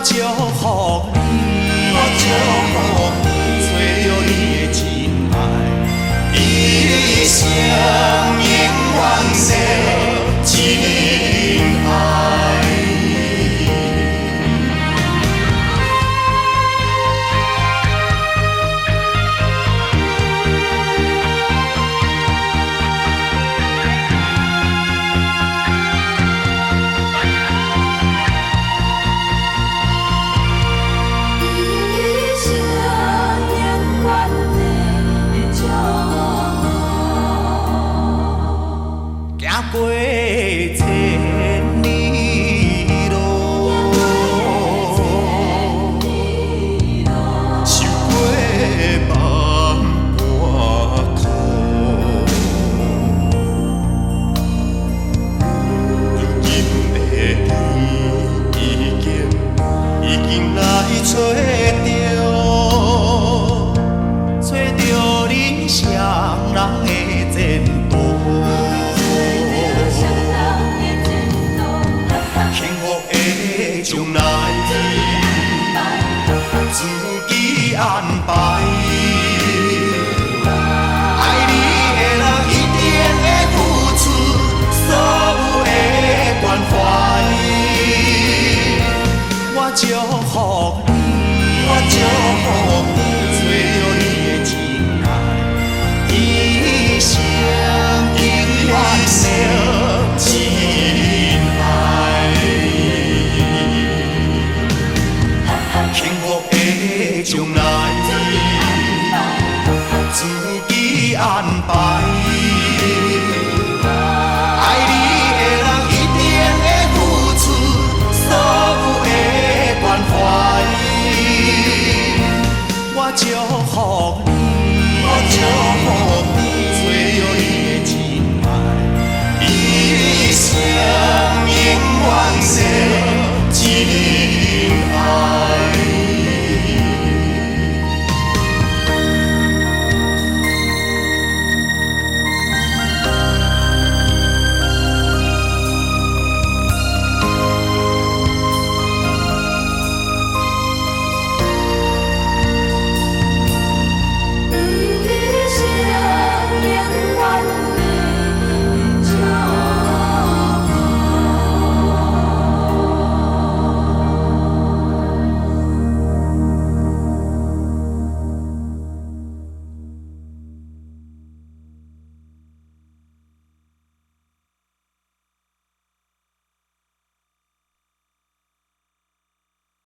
祝福你，我祝福你，找到你的真爱，一生永远的真爱。过千里路，受过万般苦，如今的你已经来找着你双人的前途。将来自己安排，爱你的人一定会付出所有的关怀。我祝福你，我祝福你，找到你的真爱，一生永远的真爱。幸福的将来。